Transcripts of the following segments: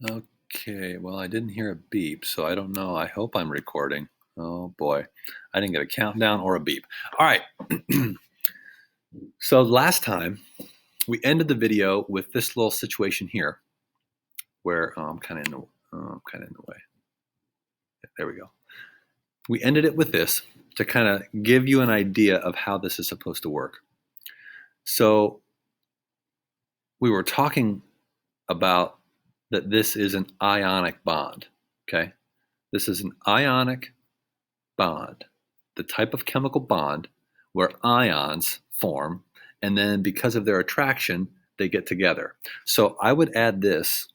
Okay, well, I didn't hear a beep, so I don't know. I hope I'm recording. Oh boy, I didn't get a countdown or a beep. All right. So last time we ended the video with this little situation here, where I'm kind of in the way. There we go. We ended it with this to kind of give you an idea of how this is supposed to work. So we were talking about that this is an ionic bond. Okay, this is an ionic bond, the type of chemical bond where ions form, and then because of their attraction, they get together. So I would add this,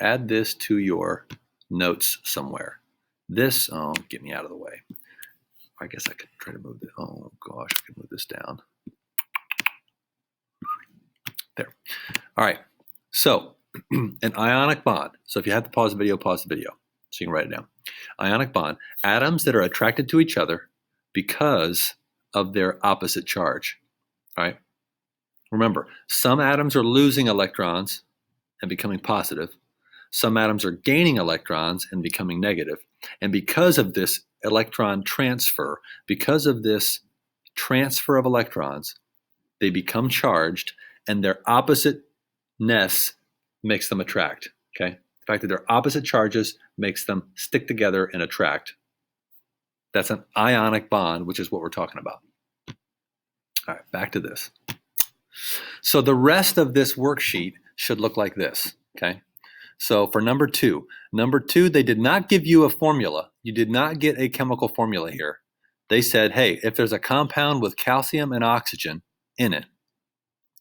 add this to your notes somewhere. This, get me out of the way. I guess I could try to move it. Oh gosh, I could move this down. There. All right. So an ionic bond. So if you have to pause the video, so you can write it down. Ionic bond, atoms that are attracted to each other because of their opposite charge. All right. Remember, some atoms are losing electrons and becoming positive. Some atoms are gaining electrons and becoming negative. And because of this electron transfer, because of this transfer of electrons, they become charged, and their oppositeness makes them attract. Okay. The fact that they're opposite charges makes them stick together and attract. That's an ionic bond, which is what we're talking about. All right, back to this. So the rest of this worksheet should look like this. Okay. So for number two, they did not give you a formula. You did not get a chemical formula here. They said, hey, if there's a compound with calcium and oxygen in it,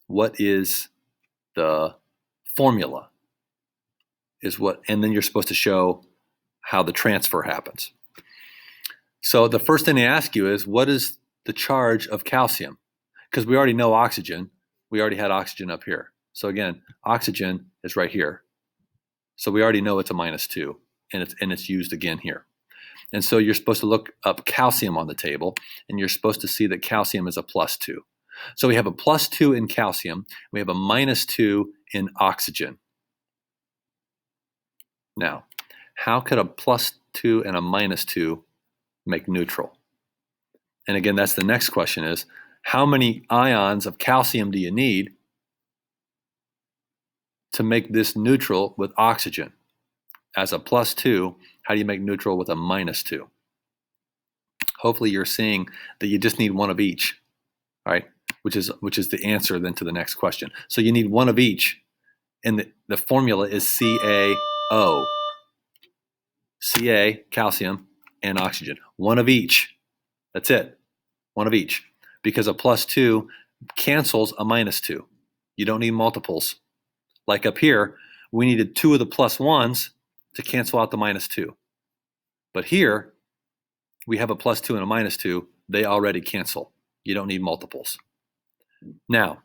what is the formula? And then you're supposed to show how the transfer happens. So the first thing they ask you is, what is the charge of calcium? Because we already know oxygen. We already had oxygen up here. So again, oxygen is right here. So we already know it's a -2, and it's used again here. And so you're supposed to look up calcium on the table, and you're supposed to see that calcium is a +2. So we have a +2 in calcium. We have a -2 in oxygen. Now, how could a +2 and a -2 make neutral? And again, that's the next question is, how many ions of calcium do you need to make this neutral with oxygen? As a +2, how do you make neutral with a -2? Hopefully you're seeing that you just need one of each, all right? Which is the answer then to the next question. So you need one of each, and the formula is CaO. Ca, calcium, and oxygen. One of each. That's it. One of each. Because a +2 cancels a -2. You don't need multiples. Like up here, we needed 2 of the +1s to cancel out the -2. But here, we have a +2 and a -2. They already cancel. You don't need multiples. Now,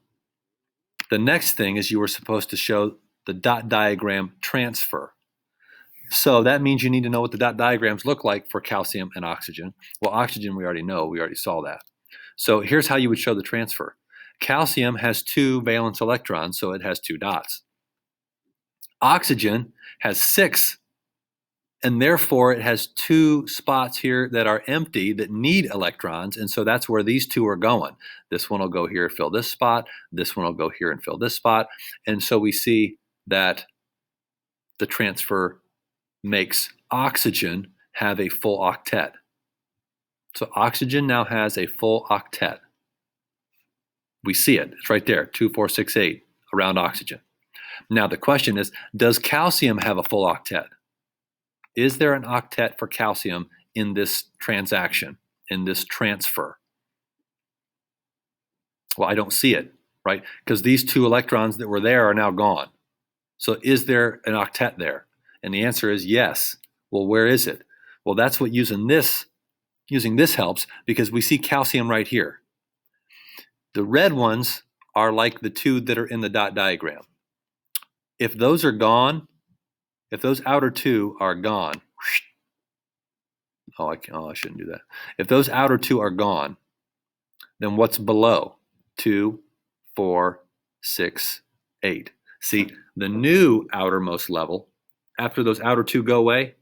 the next thing is you were supposed to show the dot diagram transfer. So that means you need to know what the dot diagrams look like for calcium and oxygen. Well, oxygen we already know. We already saw that. So here's how you would show the transfer. Calcium has 2 valence electrons, so it has 2 dots. Oxygen has 6, and therefore it has 2 spots here that are empty that need electrons, and so that's where these 2 are going. This one will go here, fill this spot. This one will go here and fill this spot. And so we see that the transfer makes oxygen have a full octet. So oxygen now has a full octet. We see it. It's right there, 2, 4, 6, 8, around oxygen. Now the question is, does calcium have a full octet? Is there an octet for calcium in this transaction, in this transfer? Well, I don't see it, right? Because these 2 electrons that were there are now gone. So is there an octet there? And the answer is yes. Well, where is it? Well, that's what using this helps, because we see calcium right here. The red ones are like the 2 that are in the dot diagram. If those are gone, if those outer 2 are gone, I shouldn't do that. If those outer 2 are gone, then what's below? 2, 4, 6, 8. See, the new outermost level, after those outer two go away,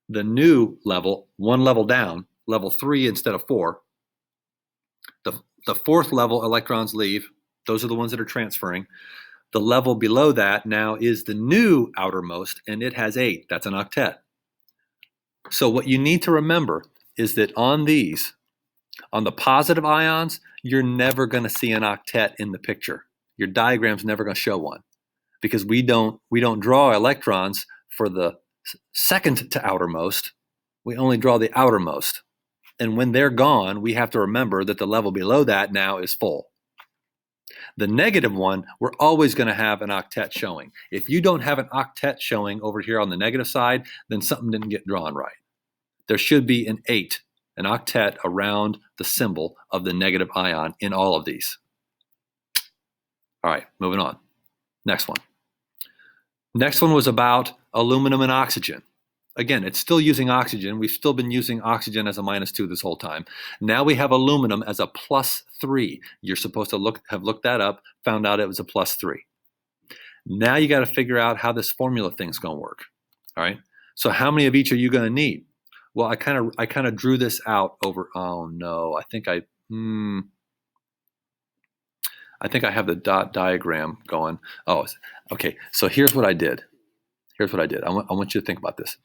the new level, one level down, level 3 instead of 4, the fourth level electrons leave. Those are the ones that are transferring. The level below that now is the new outermost, and it has 8. That's an octet. So what you need to remember is that on these, on the positive ions, you're never going to see an octet in the picture. Your diagram's never going to show one, because we don't draw electrons for the second to outermost. We only draw the outermost. And when they're gone, we have to remember that the level below that now is full. The negative one, we're always going to have an octet showing. If you don't have an octet showing over here on the negative side, then something didn't get drawn right. There should be an 8, an octet around the symbol of the negative ion in all of these. All right, moving on. Next one. Next one was about aluminum and oxygen. Again, it's still using oxygen. We've still been using oxygen as a -2 this whole time. Now we have aluminum as a +3. You're supposed to have looked that up, found out it was a +3. Now you got to figure out how this formula thing's going to work. All right. So how many of each are you going to need? Well, I kind of drew this out over. Oh no, I think I have the dot diagram going. Oh, okay. So here's what I did. I want you to think about this.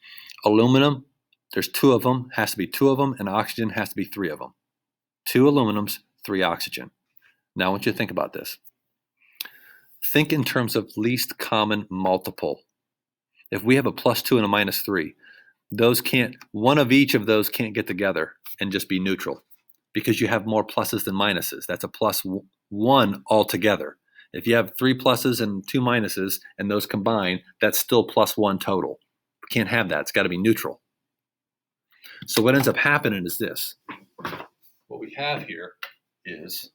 Aluminum, there's 2 of them, has to be 2 of them, and oxygen has to be 3 of them. 2 aluminums, 3 oxygen. Now I want you to think about this. Think in terms of least common multiple. If we have a +2 and a -3, one of each of those can't get together and just be neutral, because you have more pluses than minuses. That's a +1 altogether. If you have 3 pluses and 2 minuses and those combine, that's still +1 total. We can't have that. It's got to be neutral. So what ends up happening is this. What we have here is,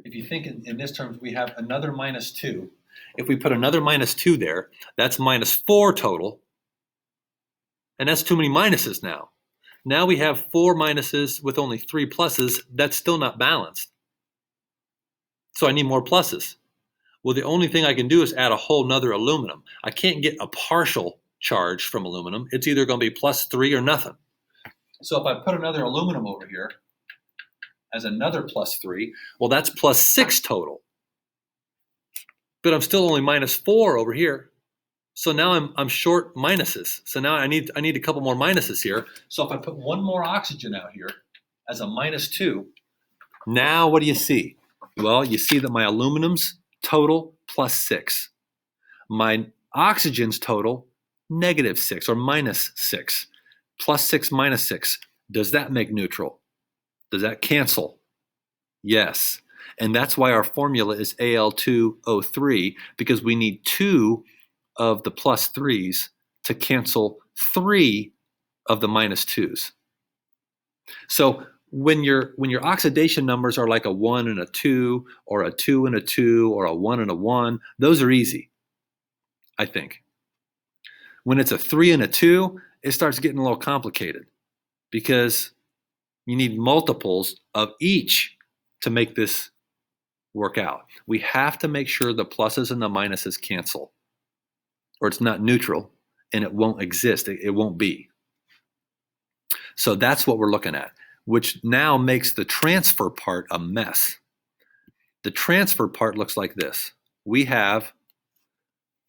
if you think in this terms, we have another -2. If we put another -2 there, that's -4 total. And that's too many minuses now. Now we have 4 minuses with only 3 pluses. That's still not balanced. So I need more pluses. Well, the only thing I can do is add a whole nother aluminum. I can't get a partial charge from aluminum. It's either going to be +3 or nothing. So if I put another aluminum over here as another +3, well, that's +6 total. But I'm still only -4 over here. So now I'm short minuses. So now I need a couple more minuses here. So if I put one more oxygen out here as a -2, now what do you see? Well, you see that my aluminums total +6. My oxygens total -6 or -6. +6 -6. Does that make neutral? Does that cancel? Yes. And that's why our formula is Al2O3, because we need 2 of the +3s to cancel 3 of the -2s. So when your oxidation numbers are like a 1 and a 2, or a 2 and a 2, or a 1 and a 1, those are easy, I think. When it's a 3 and a 2, it starts getting a little complicated, because you need multiples of each to make this work out. We have to make sure the pluses and the minuses cancel, or it's not neutral, and it won't exist. It won't be. So that's what we're looking at, which now makes the transfer part a mess. The transfer part looks like this. We have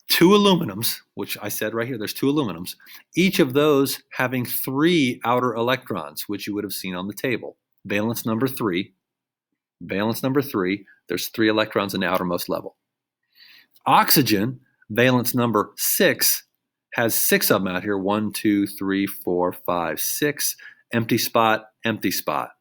2 aluminums, which I said right here, there's 2 aluminums, each of those having 3 outer electrons, which you would have seen on the table. Valence number 3, there's 3 electrons in the outermost level. Oxygen, valence number 6, has 6 of them out here. 1, 2, 3, 4, 5, 6. Empty spot, empty spot.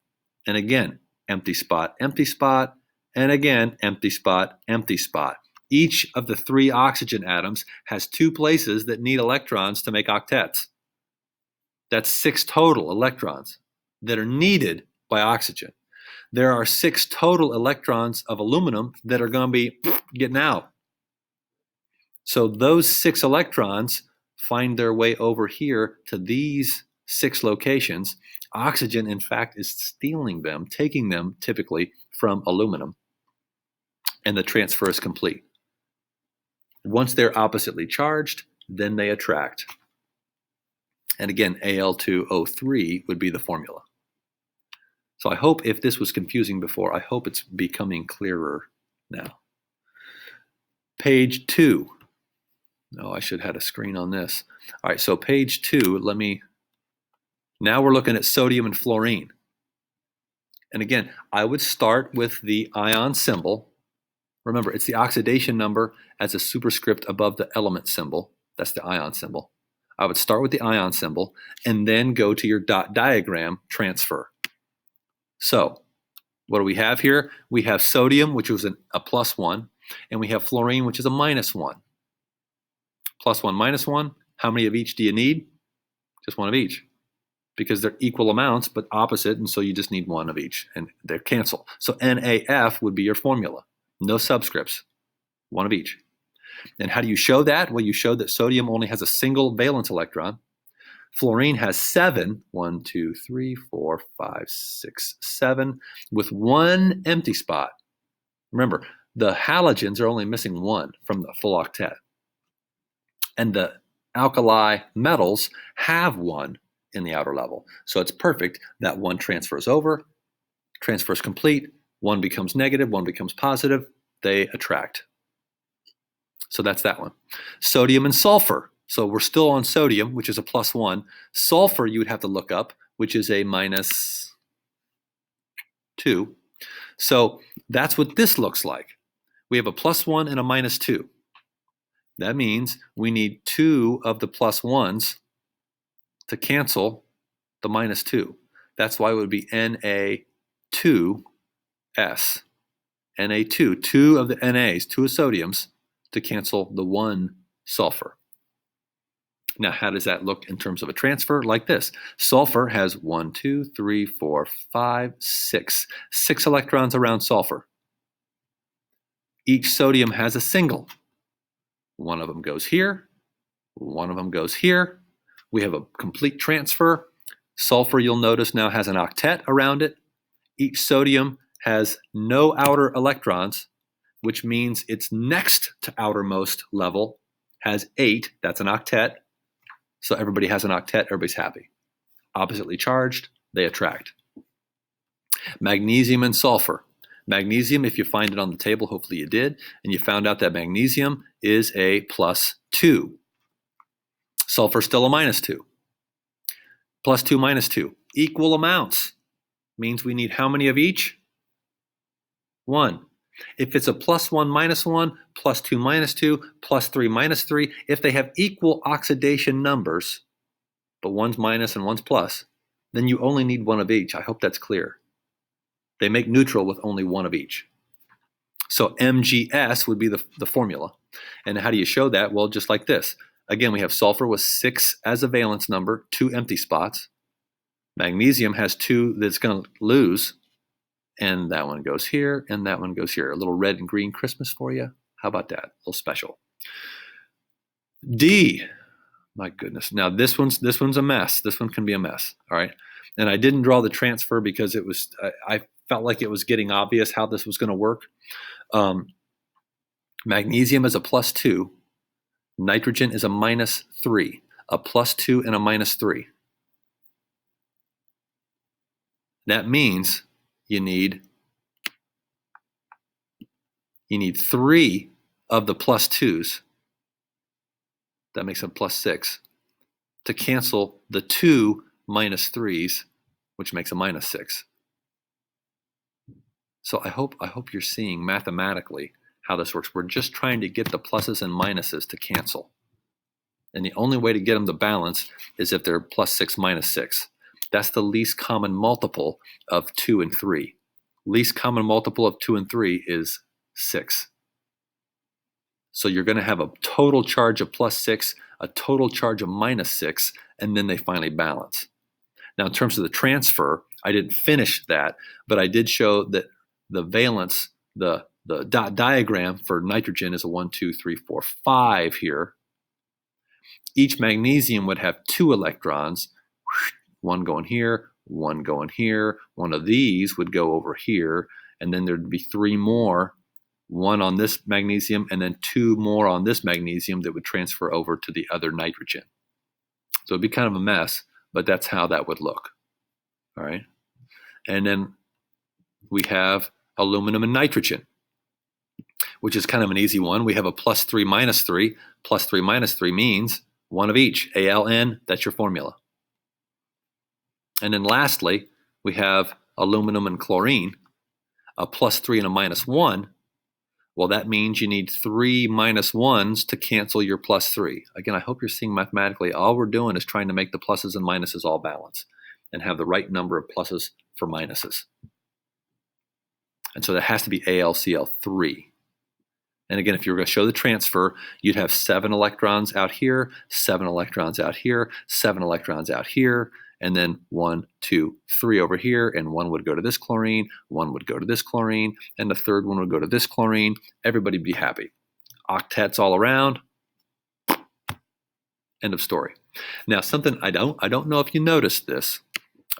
And again, empty spot, and again, empty spot, empty spot. Each of the 3 oxygen atoms has 2 places that need electrons to make octets. That's 6 total electrons that are needed by oxygen. There are 6 total electrons of aluminum that are going to be getting out. So those 6 electrons find their way over here to these 6 locations. Oxygen, in fact, is stealing them, taking them typically from aluminum, and the transfer is complete. Once they're oppositely charged, then they attract. And again, Al2O3 would be the formula. So I hope, if this was confusing before, I hope it's becoming clearer now. Page 2. Oh, I should have had a screen on this. All right, so page 2, now we're looking at sodium and fluorine. And again, I would start with the ion symbol. Remember, it's the oxidation number as a superscript above the element symbol. That's the ion symbol. I would start with the ion symbol and then go to your dot diagram transfer. So what do we have here? We have sodium, which was a +1, and we have fluorine, which is a -1. +1, -1, how many of each do you need? Just one of each, because they're equal amounts but opposite, and so you just need one of each, and they cancel. So NaF would be your formula. No subscripts, one of each. And how do you show that? Well, you show that sodium only has a single valence electron. Fluorine has 7, 1, 2, 3, 4, 5, 6, 7, with one empty spot. Remember, the halogens are only missing 1 from the full octet. And the alkali metals have 1 in the outer level. So it's perfect that 1 transfers over, transfers complete, 1 becomes negative, 1 becomes positive, they attract. So that's that one. Sodium and sulfur. So we're still on sodium, which is a +1. Sulfur you would have to look up, which is a -2. So that's what this looks like. We have a +1 and a -2. That means we need 2 of the +1s to cancel the -2. That's why it would be Na2S. Na2, 2 of the NAs, 2 of sodiums, to cancel the 1 sulfur. Now, how does that look in terms of a transfer? Like this. Sulfur has 1, 2, 3, 4, 5, 6. 6 electrons around sulfur. Each sodium has a single. One of them goes here. One of them goes here. We have a complete transfer. Sulfur, you'll notice, now has an octet around it. Each sodium has no outer electrons, which means its next to outermost level has 8. That's an octet. So everybody has an octet. Everybody's happy. Oppositely charged, they attract. Magnesium and sulfur. Magnesium, if you find it on the table, hopefully you did, and you found out that magnesium is a +2. Sulfur still a -2. +2, -2. Equal amounts. Means we need how many of each? 1. If it's a +1, -1, +2, -2, +3, -3, if they have equal oxidation numbers, but one's minus and one's plus, then you only need 1 of each. I hope that's clear. They make neutral with only 1 of each. So MgS would be the formula. And how do you show that? Well, just like this. Again, we have sulfur with 6 as a valence number, 2 empty spots. Magnesium has 2 that's going to lose. And that one goes here, and that one goes here. A little red and green Christmas for you. How about that? A little special. D. My goodness. Now this one's a mess. This one can be a mess. All right. And I didn't draw the transfer because it was I felt like it was getting obvious how this was going to work. Magnesium is a +2. Nitrogen is a -3. A +2 and a -3. That means you need 3 of the +2s. That makes them +6 to cancel the 2 -3s, which makes a -6. So I hope you're seeing mathematically how this works. We're just trying to get the pluses and minuses to cancel. And the only way to get them to balance is if they're +6, -6. That's the least common multiple of 2 and 3. Least common multiple of 2 and 3 is 6. So you're going to have a total charge of +6, a total charge of -6, and then they finally balance. Now, in terms of the transfer, I didn't finish that, but I did show that the valence, the dot diagram for nitrogen is a 1, 2, 3, 4, 5 here. Each magnesium would have 2 electrons, one going here, one going here. One of these would go over here, and then there'd be 3 more, 1 on this magnesium, and then 2 more on this magnesium that would transfer over to the other nitrogen. So it'd be kind of a mess, but that's how that would look. All right. And then we have aluminum and nitrogen, which is kind of an easy one. We have a +3 -3. +3 -3 means 1 of each. ALN, that's your formula. And then lastly, we have aluminum and chlorine, a +3 and a -1. Well, that means you need 3 -1s to cancel your +3. Again, I hope you're seeing mathematically, all we're doing is trying to make the pluses and minuses all balance and have the right number of pluses for minuses. And so that has to be AlCl3. And again, if you were going to show the transfer, you'd have 7 electrons out here, 7 electrons out here, 7 electrons out here, and then 1, 2, 3 over here, and 1 would go to this chlorine, 1 would go to this chlorine, and the third one would go to this chlorine. Everybody'd be happy. Octets all around. End of story. Now, something I don't know if you noticed this.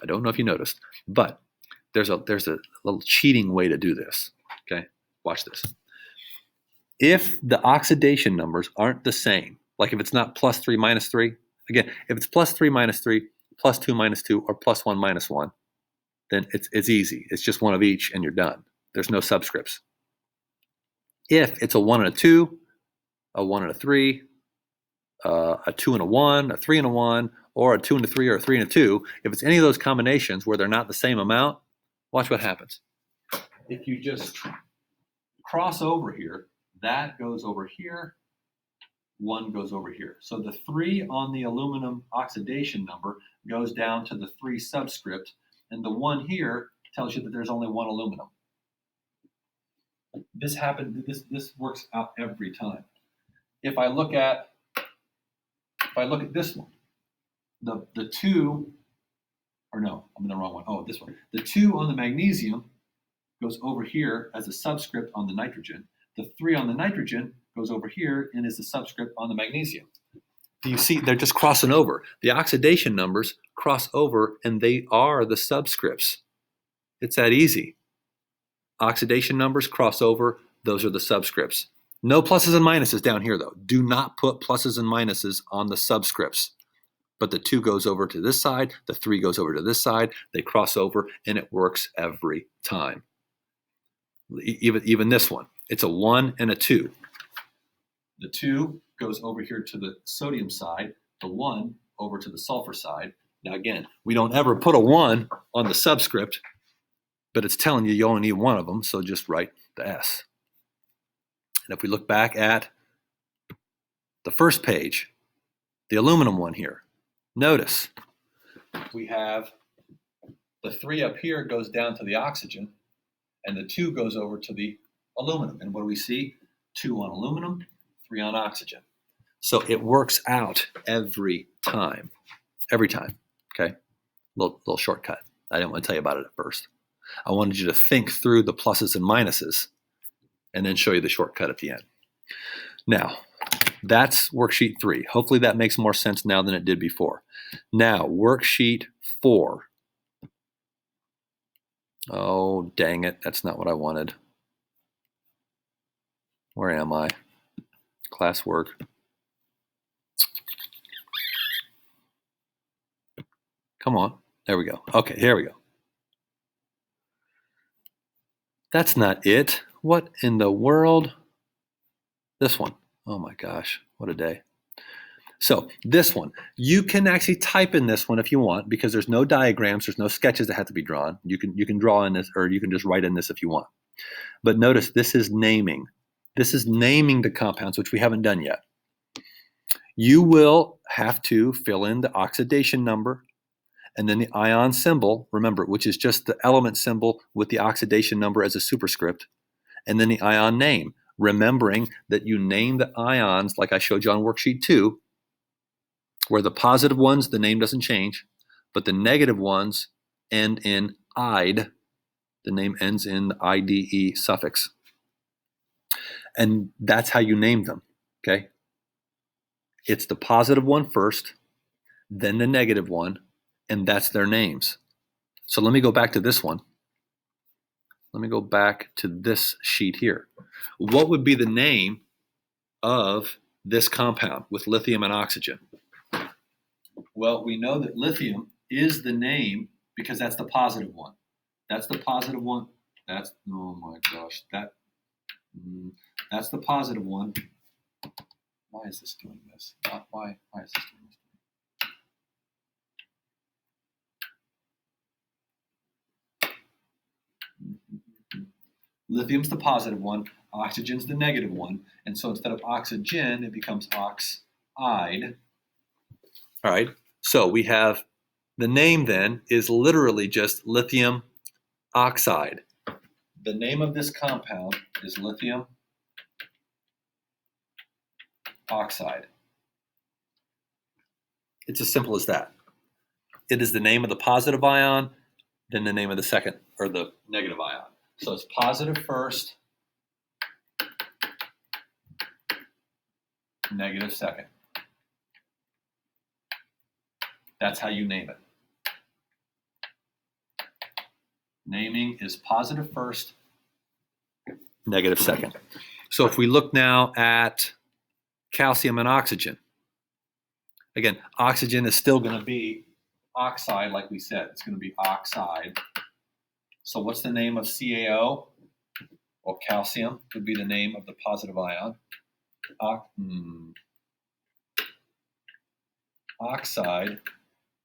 I don't know if you noticed, but there's a little cheating way to do this. Okay, watch this. If the oxidation numbers aren't the same, like if it's not +3 -3, again, if it's +3 -3, +2 -2, or +1 -1, then it's easy. It's just 1 of each and you're done. There's no subscripts. If it's a 1 and a 2, a 1 and a 3, a 2 and a 1, a 3 and a 1, or a 2 and a 3, or a 3 and a 2, if it's any of those combinations where they're not the same amount, watch what happens. If you just cross over here, that goes over here, 1 goes over here. So the 3 on the aluminum oxidation number goes down to the 3 subscript, and the 1 here tells you that there's only 1 aluminum. This works out every time. If I look at this one, the 2, or no, I'm in the wrong one. Oh, this one. The 2 on the magnesium goes over here as a subscript on the nitrogen. The 3 on the nitrogen goes over here and is a subscript on the magnesium. Do you see? They're just crossing over. The oxidation numbers cross over, and they are the subscripts. It's that easy. Oxidation numbers cross over. Those are the subscripts. No pluses and minuses down here, though. Do not put pluses and minuses on the subscripts. But the 2 goes over to this side. The 3 goes over to this side. They cross over, and it works every time. Even this one. It's a 1 and a 2. The 2 goes over here to the sodium side, the 1 over to the sulfur side. Now again, we don't ever put a 1 on the subscript, but it's telling you only need 1 of them, so just write the S. And if we look back at the first page, the aluminum one here, notice we have the 3 up here goes down to the oxygen, and the 2 goes over to the aluminum. And what do we see? 2 on aluminum, 3 on oxygen. So it works out every time. Every time. Okay? Little shortcut. I didn't want to tell you about it at first. I wanted you to think through the pluses and minuses and then show you the shortcut at the end. Now, that's worksheet 3. Hopefully that makes more sense now than it did before. Now, worksheet 4. Oh, dang it. That's not what I wanted. Where am I? Classwork. Come on. There we go. Okay, here we go. That's not it. What in the world? This one. Oh my gosh, what a day. So this one, you can actually type in this one if you want, because there's no diagrams, there's no sketches that have to be drawn. You can draw in this, or you can just write in this if you want. But notice this is naming. This is naming the compounds, which we haven't done yet. You will have to fill in the oxidation number and then the ion symbol, remember, which is just the element symbol with the oxidation number as a superscript, and then the ion name, remembering that you name the ions like I showed you on worksheet 2, where the positive ones, the name doesn't change, but the negative ones end in "ide." The name ends in the IDE suffix. And that's how you name them, okay? It's the positive one first, then the negative one, and that's their names. So let me go back to this one. let me go back to this sheet here. What would be the name of this compound with lithium and oxygen? Well, we know that lithium is the name because that's the positive one. That's the positive one. That's, oh my gosh, that's the positive one. Why is this doing this? Why is this doing this? Lithium's the positive one, oxygen's the negative one, and so instead of oxygen, it becomes oxide. All right, so we have the name then is literally just lithium oxide. The name of this compound is lithium oxide. It's as simple as that. It is the name of the positive ion, then the name of the second, or the negative ion. So it's positive first, negative second. That's how you name it. Naming is positive first, negative second. So if we look now at calcium and oxygen, again, oxygen is still going to be oxide, like we said. It's going to be oxide. So what's the name of CaO? Well, calcium would be the name of the positive ion. Oxide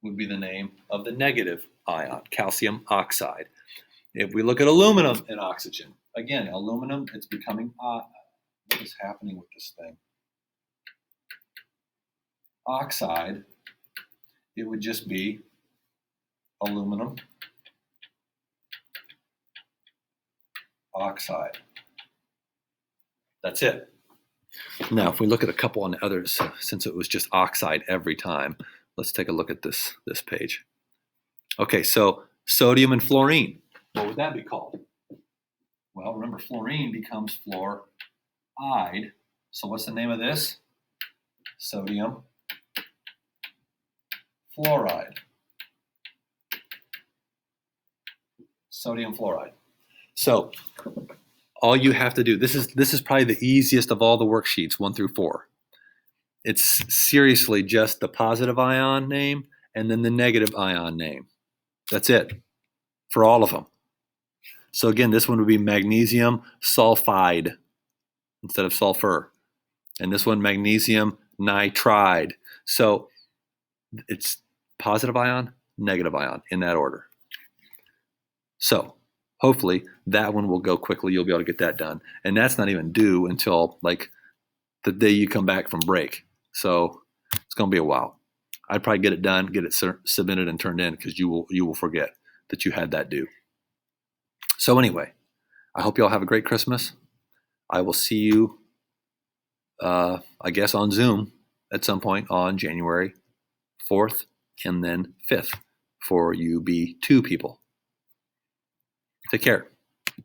would be the name of the negative ion, calcium oxide. If we look at aluminum and oxygen, again, aluminum, it's becoming, what is happening with this thing? Oxide, it would just be aluminum oxide. That's it. Now, if we look at a couple on the others, since it was just oxide every time, let's take a look at this page. Okay, so sodium and fluorine, what would that be called? Well, remember, fluorine becomes fluoride. So what's the name of this? Sodium fluoride. Sodium fluoride. So all you have to do, this is probably the easiest of all the worksheets, 1 through 4. It's seriously just the positive ion name and then the negative ion name. That's it for all of them. So again, this one would be magnesium sulfide instead of sulfur. And this one, magnesium nitride. So it's positive ion, negative ion in that order. So hopefully that one will go quickly. You'll be able to get that done. And that's not even due until like the day you come back from break. So it's going to be a while. I'd probably get it done, get it submitted and turned in because you will forget that you had that due. So anyway, I hope you all have a great Christmas. I will see you, I guess, on Zoom at some point on January 4th and then 5th for you B2 people. Take care.